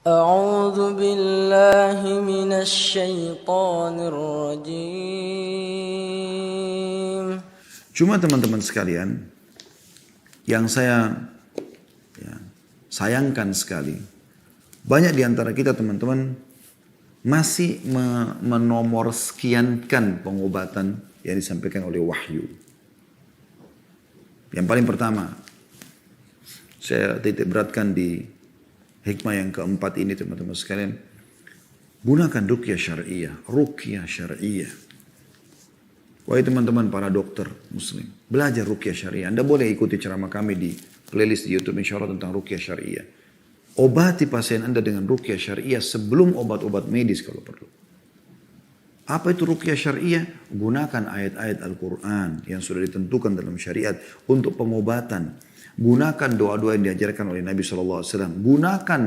أعوذ بالله من الشيطان الرجيم. Cuma teman-teman sekalian, yang saya sayangkan sekali, banyak di antara kita teman-teman masih menomorsekiankan pengobatan yang disampaikan oleh wahyu. Yang paling pertama, saya titik beratkan di hikmah yang keempat ini teman-teman sekalian, gunakan ruqyah syariah, ruqyah syariah. Wahai teman-teman para dokter muslim, belajar ruqyah syariah. Anda boleh ikuti ceramah kami di playlist di YouTube insya Allah tentang ruqyah syariah. Obati pasien Anda dengan ruqyah syariah sebelum obat-obat medis kalau perlu. Apa itu ruqyah syariah? Gunakan ayat-ayat Al-Quran yang sudah ditentukan dalam syariat untuk pengobatan. Gunakan doa-doa yang diajarkan oleh Nabi SAW. Gunakan,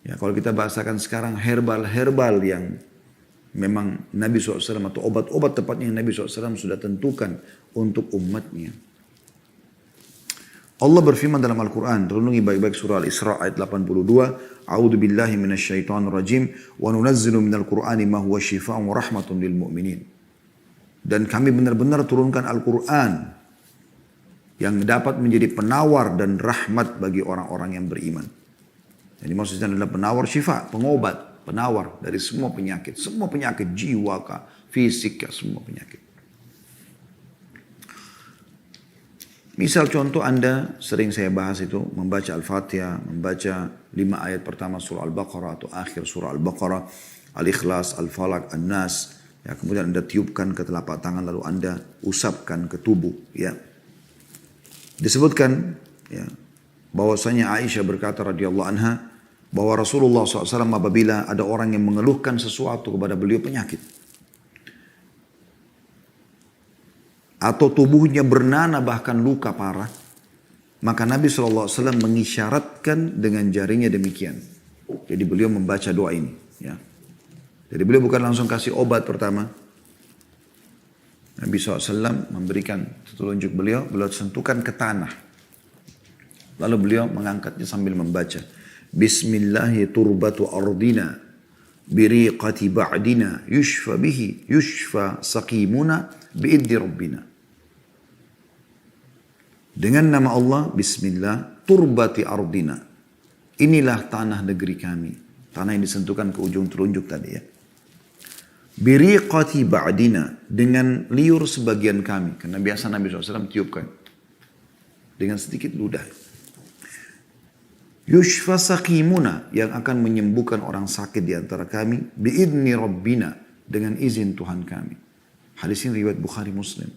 ya kalau kita bahasakan sekarang, herbal-herbal yang memang Nabi SAW atau obat-obat tepatnya yang Nabi SAW sudah tentukan untuk umatnya. Allah berfirman dalam Al-Quran, renungi baik-baik surah Al-Isra ayat 82, A'udzu billahi minasyaitonir rajim wa nunazzilu minal Qur'ani ma huwa syifaa'un wa rahmatun lil mu'minin. Dan kami benar-benar turunkan Al-Quran yang dapat menjadi penawar dan rahmat bagi orang-orang yang beriman. Jadi maksudnya adalah penawar syifa, pengobat, penawar dari semua penyakit jiwa kah, fisik kah, semua penyakit. Misal contoh Anda sering saya bahas itu membaca Al-Fatihah, membaca 5 ayat pertama surah Al-Baqarah atau akhir surah Al-Baqarah, Al-Ikhlas, Al-Falaq, An-Nas, ya kemudian Anda tiupkan ke telapak tangan lalu Anda usapkan ke tubuh, ya. Disebutkan ya, bahwasanya Aisyah berkata radhiyallahu anha bahwa Rasulullah SAW apabila ada orang yang mengeluhkan sesuatu kepada beliau penyakit atau tubuhnya bernanah bahkan luka parah, maka Nabi SAW mengisyaratkan dengan jarinya demikian. Jadi beliau membaca doa ini. Ya. Jadi beliau bukan langsung kasih obat pertama. Nabi SAW memberikan petunjuk beliau sentuhkan ke tanah. Lalu beliau mengangkatnya sambil membaca. Bismillahi turbatu ardina, biriqati ba'dina, yushfa bihi, yushfa saqimuna, biiddi rabbina. Dengan nama Allah, Bismillah, turbati ardina. Inilah tanah negeri kami. Tanah yang disentuhkan ke ujung telunjuk tadi ya. Biriqati ba'dina, dengan liur sebagian kami. Karena biasa Nabi SAW tiupkan dengan sedikit ludah. Yushfa saqimuna, yang akan menyembuhkan orang sakit di antara kami. Biidni rabbina, dengan izin Tuhan kami. Hadis ini riwayat Bukhari Muslim.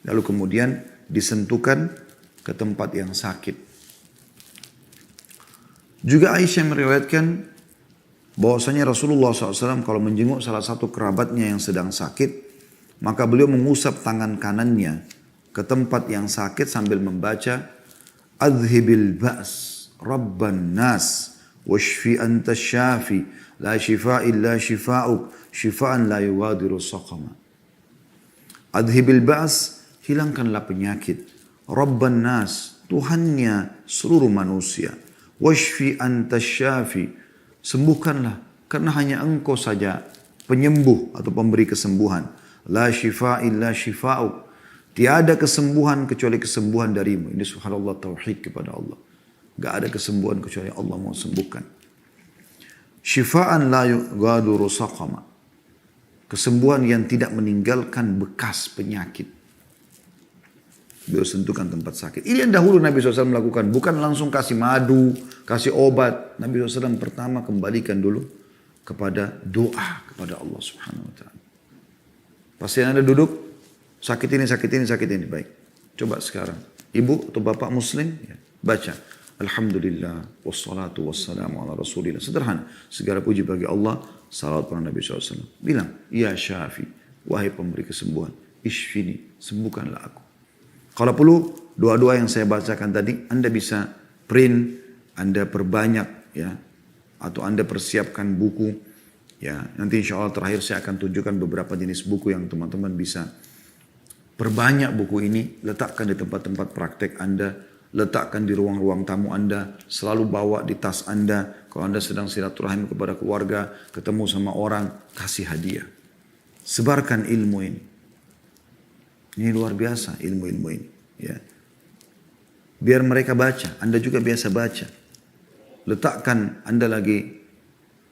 Lalu kemudian disentuhkan ke tempat yang sakit. Juga Aisyah meriwayatkan bahwasanya Rasulullah SAW kalau menjenguk salah satu kerabatnya yang sedang sakit, maka beliau mengusap tangan kanannya ke tempat yang sakit sambil membaca Adhibil ba's rabban nas washfi anta syafi la shifa illa shifa'uk shifa'an la yughadiru saqama. Adhibil ba's, hilangkanlah penyakit. Rabban nas, Tuhannya seluruh manusia. Washfi anta syafi, sembuhkanlah, karena hanya Engkau saja penyembuh atau pemberi kesembuhan. La shifa illa shifa'uk, tiada kesembuhan kecuali kesembuhan darimu. Ini subhanallah tauhid kepada Allah. Gak ada kesembuhan kecuali Allah mau sembuhkan. Shifa'an la yughadiru saqama, kesembuhan yang tidak meninggalkan bekas penyakit. Beliau sentuhkan tempat sakit. Ini yang dahulu Nabi SAW melakukan. Bukan langsung kasih madu, kasih obat. Nabi SAW pertama kembalikan dulu kepada doa kepada Allah Subhanahu Wa Taala. Pasien Anda duduk, sakit ini, sakit ini, sakit ini. Baik, coba sekarang. Ibu atau bapak muslim, ya, baca. Alhamdulillah, wassalatu wassalamu ala rasulillah. Sederhana. Segala puji bagi Allah, salawat pada Nabi SAW. Bilang, ya syafi, wahai pemberi kesembuhan. Ishfini, sembuhkanlah aku. Kalau perlu, doa-doa yang saya bacakan tadi, Anda bisa print, Anda perbanyak, ya, atau Anda persiapkan buku, ya. Nanti insya Allah terakhir saya akan tunjukkan beberapa jenis buku yang teman-teman bisa perbanyak buku ini, letakkan di tempat-tempat praktek Anda, letakkan di ruang-ruang tamu Anda, selalu bawa di tas Anda. Kalau Anda sedang silaturahim kepada keluarga, ketemu sama orang, kasih hadiah. Sebarkan ilmu ini. Ini luar biasa ilmu-ilmu ini. Ya. Biar mereka baca, Anda juga biasa baca. Letakkan Anda lagi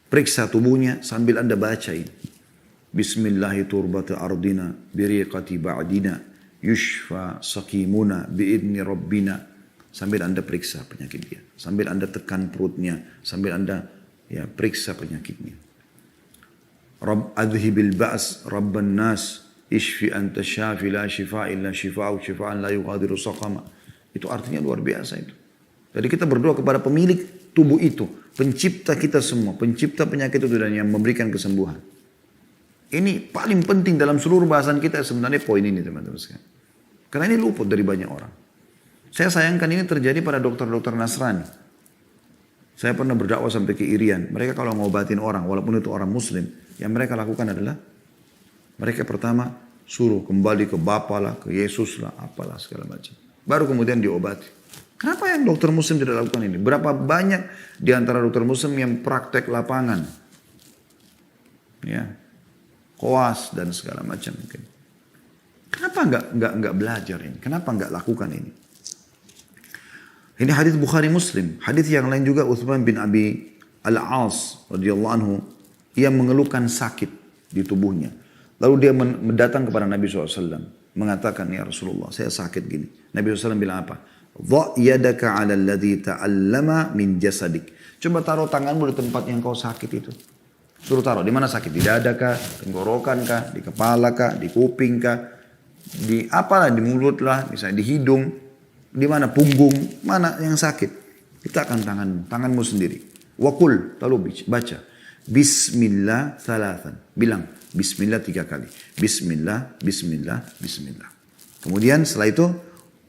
periksa tubuhnya sambil Anda baca ini. Bismillahi turbata ardina biriqati ba'dina yushfa sakimuna biidni rabbina. Sambil Anda periksa penyakit dia. Sambil Anda tekan perutnya. Sambil Anda periksa penyakitnya. Rabb adhibil ba's rabban nas ishfi anta syafi la shifa illa shifa'u shifa'an la yughadiru saqama. Itu artinya luar biasa itu. Jadi kita berdoa kepada pemilik tubuh itu. Pencipta kita semua. Pencipta penyakit itu dan yang memberikan kesembuhan. Ini paling penting dalam seluruh bahasan kita sebenarnya poin ini teman-teman sekalian. Karena ini luput dari banyak orang. Saya sayangkan ini terjadi pada dokter-dokter Nasrani. Saya pernah berdakwah sampai ke Irian. Mereka kalau ngobatin orang, walaupun itu orang Muslim, yang mereka lakukan adalah mereka pertama suruh kembali ke Bapa lah, ke Yesus lah, apalah segala macam. Baru kemudian diobati. Kenapa yang dokter Muslim tidak lakukan ini? Berapa banyak di antara dokter Muslim yang praktek lapangan, ya, koas dan segala macam mungkin. Kenapa enggak belajar ini? Kenapa enggak lakukan ini? Ini hadis Bukhari Muslim. Hadis yang lain juga Uthman bin Abi Al-As radhiyallahu anhu, ia mengeluhkan sakit di tubuhnya. Lalu dia mendatang kepada Nabi SAW. Mengatakan, ya Rasulullah, saya sakit gini. Nabi SAW bilang apa? Dha' yadaka 'ala alladhi ta'allama min jasadik. Coba taruh tanganmu di tempat yang kau sakit itu. Suruh taruh. Di mana sakit? Di dada kah? Tenggorokan kah? Di kepala kah? Di kuping kah? Di apalah? Di mulut lah. Misalnya di hidung. Di mana? Punggung. Mana yang sakit? Letakkan tanganmu. Tanganmu sendiri. Wakul. Lalu baca. Bismillah thalathan. Bilang. Bismillah 3 kali. Bismillah, Bismillah, Bismillah. Kemudian setelah itu.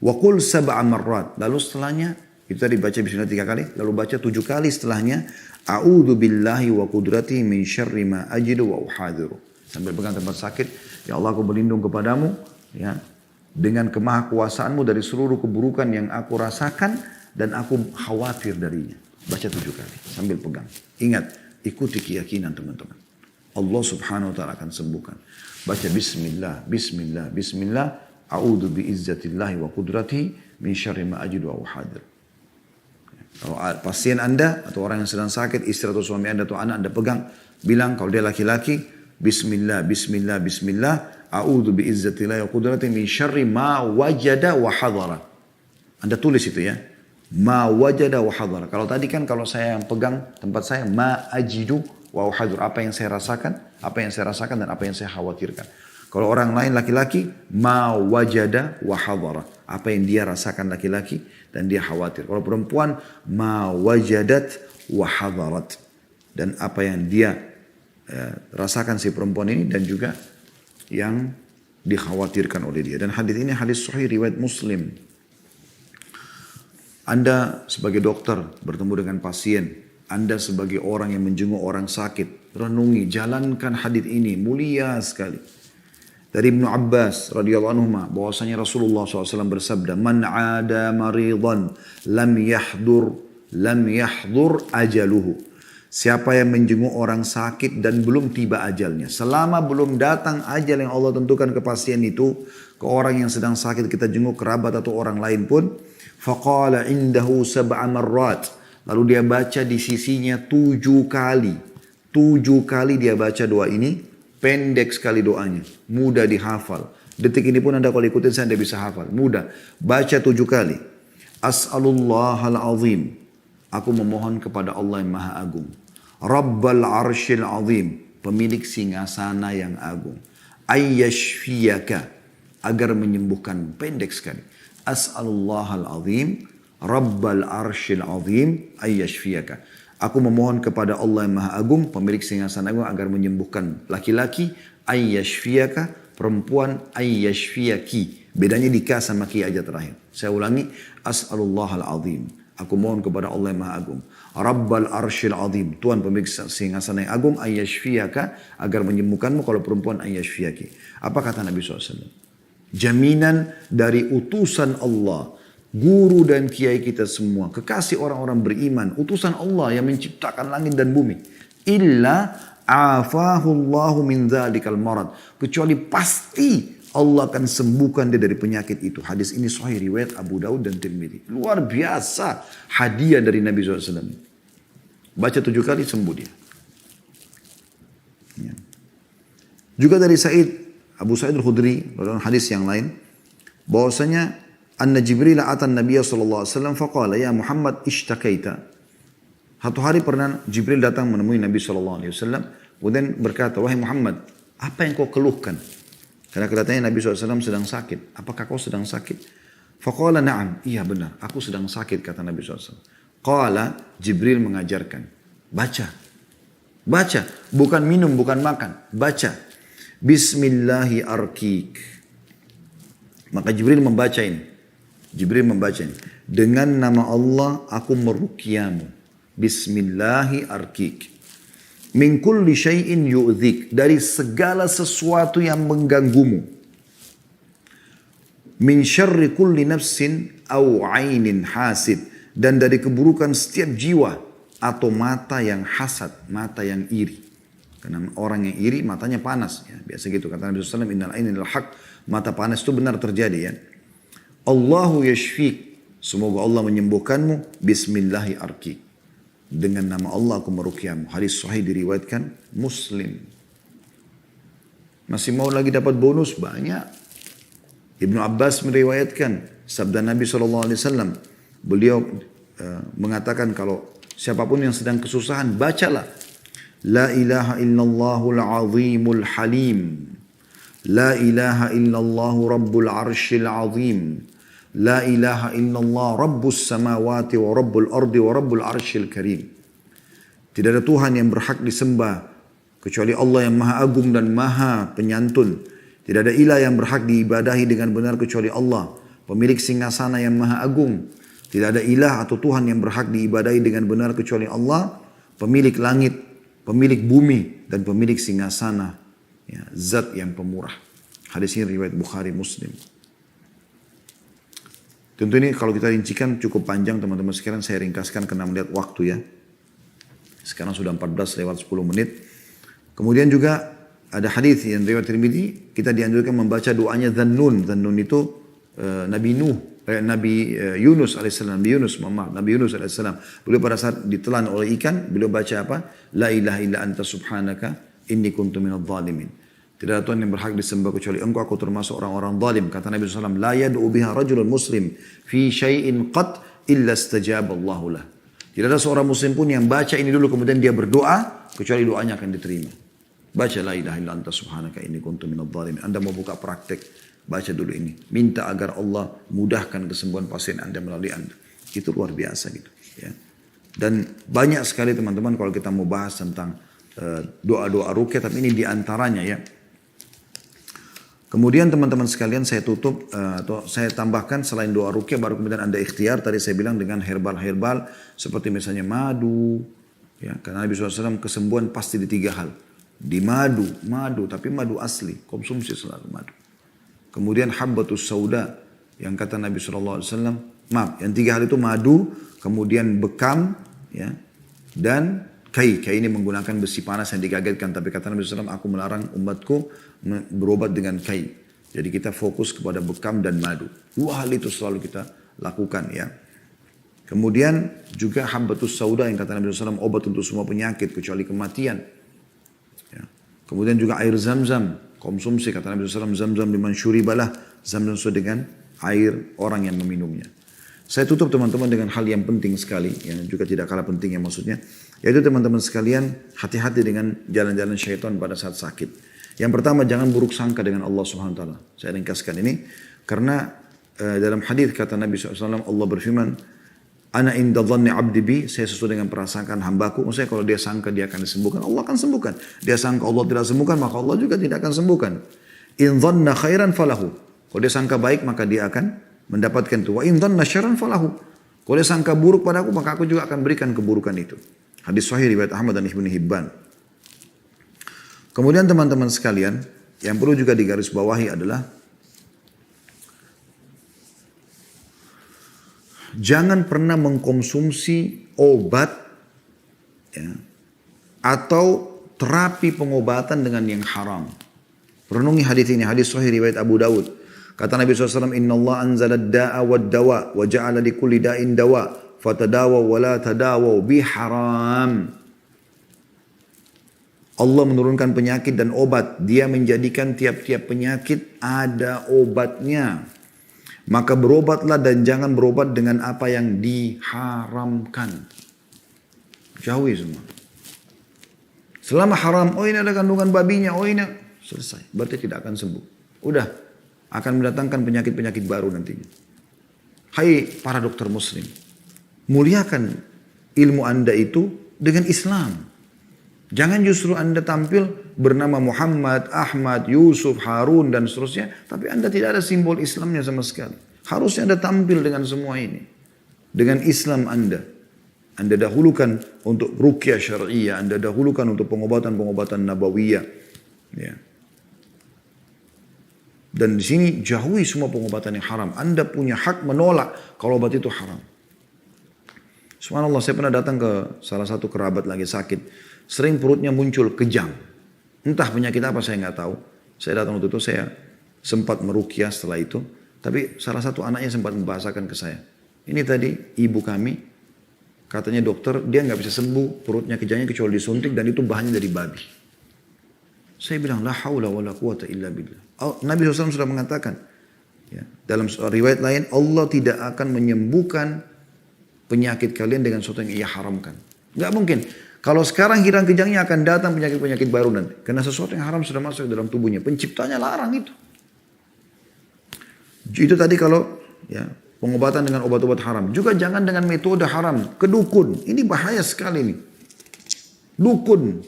Wakul sab'a marrat. Lalu setelahnya. Itu tadi baca Bismillah 3 kali. Lalu baca 7 kali setelahnya. A'udhu billahi wa qudrati min syarri ma ajidu wa uhadiru. Sambil pegang tempat sakit. Ya Allah, aku berlindung kepadamu. Ya, dengan kemahakuasaanmu dari seluruh keburukan yang aku rasakan. Dan aku khawatir darinya. Baca 7 kali. Sambil pegang. Ingat. Ikuti keyakinan teman-teman. Allah subhanahu wa ta'ala akan sembuhkan. Baca Bismillah, Bismillah, Bismillah. A'udhu bi'izzatillahi wa qudrati min syarri ma ajidu wa uhadiru. Kalau pasien Anda atau orang yang sedang sakit, istri atau suami Anda atau anak Anda pegang, bilang kalau dia laki-laki, Bismillah, Bismillah, Bismillah, A'udhu bi'izzatillahi wa qudrati min syarri ma wajada wa hadara. Anda tulis itu ya. Ma wajada wa hadara. Kalau tadi kan kalau saya yang pegang tempat saya, ma ajidu wa hadara. Apa yang saya rasakan, apa yang saya rasakan dan apa yang saya khawatirkan. Kalau orang lain laki-laki, ma wajada wa hadara. Apa yang dia rasakan laki-laki dan dia khawatir. Kalau perempuan, ma wajadat wa hadarat. Dan apa yang dia rasakan si perempuan ini dan juga yang dikhawatirkan oleh dia. Dan hadis ini hadis sahih riwayat Muslim. Anda sebagai dokter bertemu dengan pasien. Anda sebagai orang yang menjenguk orang sakit. Renungi, jalankan hadis ini. Mulia sekali. Dari Ibnu Abbas radhiyallahu anhu bahwasanya Rasulullah SAW bersabda, "Man 'ada maridan lam yahdur ajaluhu." Siapa yang menjenguk orang sakit dan belum tiba ajalnya. Selama belum datang ajal yang Allah tentukan ke pasien itu, ke orang yang sedang sakit kita jenguk, kerabat atau orang lain pun, faqala indahu sab'a marrat. Lalu dia baca di sisinya 7 kali. 7 kali dia baca doa ini. Pendek sekali doanya. Mudah dihafal. Detik ini pun Anda kalau ikutin saya Anda bisa hafal. Mudah. Baca 7 kali. As'alullahal azim. Aku memohon kepada Allah yang maha agung. Rabbal arshil azim. Pemilik singgasana yang agung. Ayyashfiyaka. Agar menyembuhkan. Pendek sekali. As'alullahal azim. Rabbal arshil azim. Ayyashfiyaka. Aku memohon kepada Allah yang Maha Agung, pemilik singgasana agung agar menyembuhkan laki-laki, ayyashfiyaka, perempuan, ayyashfiyaki. Bedanya di ka sama ki aja terakhir. Saya ulangi, as'alullahal azim. Aku mohon kepada Allah yang Maha Agung. Rabbal arshil azim. Tuhan pemilik singgasana yang agung, ayyashfiyaka, agar menyembuhkanmu. Kalau perempuan, ayyashfiyaki. Apa kata Nabi SAW? Jaminan dari utusan Allah. guru dan kiai kita semua, kekasih orang-orang beriman, utusan Allah yang menciptakan langit dan bumi. Illa afahullahu min dzalikal marad. Kecuali pasti Allah akan sembuhkan dia dari penyakit itu. Hadis ini sahih riwayat Abu Daud dan Tirmidzi. Luar biasa hadiah dari Nabi SAW. Baca 7 kali sembuh dia. Ya. Juga dari Abu Sa'id al-Khudri dalam hadis yang lain, bahwasanya anna Jibril atan Nabiya sallallahu alaihi wasallam faqala ya Muhammad ishtakaita. Satu hari pernah Jibril datang menemui Nabi sallallahu alaihi wasallam kemudian berkata, wahai Muhammad, apa yang kau keluhkan? Karena kelihatannya Nabi SAW sedang sakit. Apakah kau sedang sakit? Faqala na'am. Iya benar, aku sedang sakit, kata Nabi SAW. Qala, Jibril mengajarkan. Baca. Baca. Bukan minum, bukan makan. Baca. Bismillahi arkik. Maka Jibril membaca ini. Jibril membaca ini. Dengan nama Allah aku meruqyamu. Bismillahi arkik. Min kulli syai'in yu'dhik. Dari segala sesuatu yang mengganggumu. Min syarri kulli nafsin au ainin hasid. Dan dari keburukan setiap jiwa atau mata yang hasad, mata yang iri. Karena orang yang iri matanya panas. Ya, biasa gitu kata Nabi SAW, innal ainil haq. Mata panas itu benar terjadi ya. Allahu yashfik. Semoga Allah menyembuhkanmu. Bismillahi arkik. Dengan nama Allah aku meruqyamu. Hadis sahih diriwayatkan Muslim. Masih mau lagi dapat bonus? Banyak. Ibnu Abbas meriwayatkan sabda Nabi SAW. Beliau mengatakan kalau siapapun yang sedang kesusahan, bacalah. La ilaha illallahul azimul halim. La ilaha illallahu rabbul arshil azim. La ilaha illallah rabbus samawati wa rabbul ardi wa rabbul arshil karim. Tidak ada Tuhan yang berhak disembah kecuali Allah yang maha agung dan maha penyantun. Tidak ada ilah yang berhak diibadahi dengan benar kecuali Allah, pemilik singgasana yang maha agung. Tidak ada ilah atau Tuhan yang berhak diibadahi dengan benar kecuali Allah, pemilik langit, pemilik bumi, dan pemilik singgasana, ya, zat yang pemurah. Hadis ini riwayat Bukhari Muslim. Tentu ini kalau kita rincikan cukup panjang teman-teman sekalian, saya ringkaskan karena melihat waktu ya. Sekarang sudah 14 lewat 10 menit. Kemudian juga ada hadis yang riwayat Tirmidzi, kita dianjurkan membaca doanya Dhannun. Dhannun itu Nabi Yunus alaihissalam, Nabi Yunus alaihissalam. Beliau pada saat ditelan oleh ikan, beliau baca apa? La ilaha illa anta subhanaka inni kuntu minadh dhalimin. Tidak ada Tuhan yang berhak disembah kecuali engkau, aku termasuk orang-orang zalim. Kata Nabi SAW, la yad'u biha rajulun muslim fi syai'in qat illa istajaba Allahu lah. Tidak ada seorang muslim pun yang baca ini dulu kemudian dia berdoa, kecuali doanya akan diterima. Baca la ilaha illa anta subhanaka inni kuntu minadh dhalimin. Anda mau buka praktek, baca dulu ini. Minta agar Allah mudahkan kesembuhan pasien Anda melalui Anda. Itu luar biasa gitu. Ya. Dan banyak sekali teman-teman kalau kita mau bahas tentang doa-doa ruqyah, tapi ini diantaranya ya. Kemudian teman-teman sekalian saya tutup atau saya tambahkan selain doa ruqyah baru kemudian Anda ikhtiar tadi saya bilang dengan herbal-herbal seperti misalnya madu. Ya, karena Nabi SAW kesembuhan pasti di 3 hal. Di madu tapi madu asli, konsumsi selalu madu. Kemudian habbatus sauda yang kata Nabi SAW, yang 3 hal itu madu, kemudian bekam, ya, dan kai ini menggunakan besi panas yang digagetkan. Tapi kata Nabi SAW, aku melarang umatku berobat dengan kai. Jadi kita fokus kepada bekam dan madu. 2 hal itu selalu kita lakukan ya. Kemudian juga habbatus sauda yang kata Nabi SAW, obat untuk semua penyakit kecuali kematian. Ya. Kemudian juga air zam-zam. Konsumsi kata Nabi SAW, zam-zam liman syuribalah. Zam-zam sesuai dengan air orang yang meminumnya. Saya tutup teman-teman dengan hal yang penting sekali, yang juga tidak kalah penting ya maksudnya. Yaitu teman-teman sekalian, hati-hati dengan jalan-jalan syaitan pada saat sakit. Yang pertama, jangan buruk sangka dengan Allah SWT. Saya ringkaskan ini, karena dalam hadis kata Nabi SAW, Allah berfirman, Ana inda dhanni abdi bi, saya sesuai dengan perasaan hambaku. Maksudnya kalau dia sangka dia akan disembuhkan, Allah akan sembuhkan. Dia sangka Allah tidak sembuhkan, maka Allah juga tidak akan sembuhkan. In dhanna khairan falahu. Kalau dia sangka baik, maka dia akan mendapatkan itu. Wa in dhanna syarran falahu. Kalau dia sangka buruk padaku, maka aku juga akan berikan keburukan itu. Hadis sahih riwayat Ahmad dan Ibnu Hibban. Kemudian teman-teman sekalian, yang perlu juga digarisbawahi adalah jangan pernah mengkonsumsi obat ya, atau terapi pengobatan dengan yang haram. Renungi hadis ini, hadis sahih riwayat Abu Dawud. Kata Nabi SAW, Inna Allah anzala da'a wa dawa wa ja'ala li kulli da'in dawa fatadawa wa la tadawa biharam. Allah menurunkan penyakit dan obat. Dia menjadikan tiap-tiap penyakit ada obatnya. Maka berobatlah dan jangan berobat dengan apa yang diharamkan. Jauhi semua. Selama haram, oh ini ada kandungan babinya, oh ini selesai. Berarti tidak akan sembuh. Udah, akan mendatangkan penyakit-penyakit baru nantinya. Hai para dokter muslim, muliakan ilmu Anda itu dengan Islam. Jangan justru Anda tampil bernama Muhammad, Ahmad, Yusuf, Harun dan seterusnya. Tapi Anda tidak ada simbol Islamnya sama sekali. Harusnya Anda tampil dengan semua ini. Dengan Islam Anda. Anda dahulukan untuk ruqyah syar'iyah. Anda dahulukan untuk pengobatan-pengobatan nabawiyah. Ya. Dan di sini jauhi semua pengobatan yang haram. Anda punya hak menolak kalau obat itu haram. Subhanallah, saya pernah datang ke salah satu kerabat lagi sakit. Sering perutnya muncul kejang. Entah penyakit apa saya nggak tahu. Saya datang waktu itu, saya sempat meruqyah setelah itu. Tapi salah satu anaknya sempat membahasakan ke saya. Ini tadi ibu kami, katanya dokter dia nggak bisa sembuh perutnya kejangnya kecuali disuntik dan itu bahannya dari babi. Saya bilang la haula wala quwata illa billah. Nabi SAW sudah mengatakan ya, dalam riwayat lain Allah tidak akan menyembuhkan penyakit kalian dengan sesuatu yang ia haramkan. Nggak mungkin. Kalau sekarang hilang kejangnya akan datang penyakit-penyakit baru nanti. Karena sesuatu yang haram sudah masuk ke dalam tubuhnya. Penciptanya larang itu. Itu tadi kalau ya, pengobatan dengan obat-obat haram. Juga jangan dengan metode haram. Kedukun. Ini bahaya sekali nih. Dukun.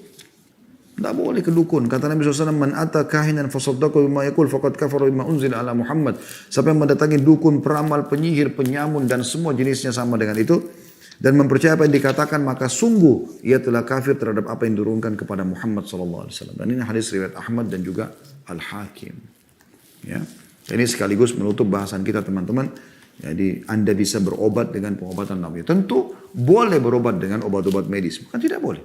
Tidak boleh kedukun. Kata Nabi SAW, Man ata kahinan fasaddaqa bima yakul faqad kafara bima unzila ala Muhammad. Siapa yang mendatangi dukun, peramal, penyihir, penyamun dan semua jenisnya sama dengan itu. Dan mempercayai apa yang dikatakan, maka sungguh ia telah kafir terhadap apa yang diturunkan kepada Muhammad SAW. Dan ini hadis riwayat Ahmad dan juga Al-Hakim. Ya. Ini sekaligus menutup bahasan kita teman-teman. Jadi Anda bisa berobat dengan pengobatan Nabi. Tentu boleh berobat dengan obat-obat medis. Bukan tidak boleh.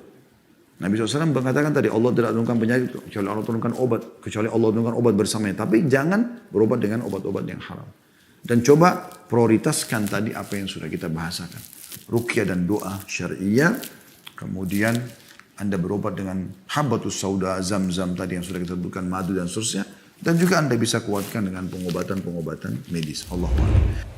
Nabi SAW mengatakan tadi Allah tidak menurunkan penyakit kecuali Allah turunkan obat. Kecuali Allah turunkan obat bersamanya. Tapi jangan berobat dengan obat-obat yang haram. Dan coba prioritaskan tadi apa yang sudah kita bahasakan. Ruqyah dan doa syariah, kemudian Anda berobat dengan habbatus sauda, zam-zam tadi yang sudah kita sebutkan, madu dan seterusnya, dan juga Anda bisa kuatkan dengan pengobatan-pengobatan medis. Allahu a'lam.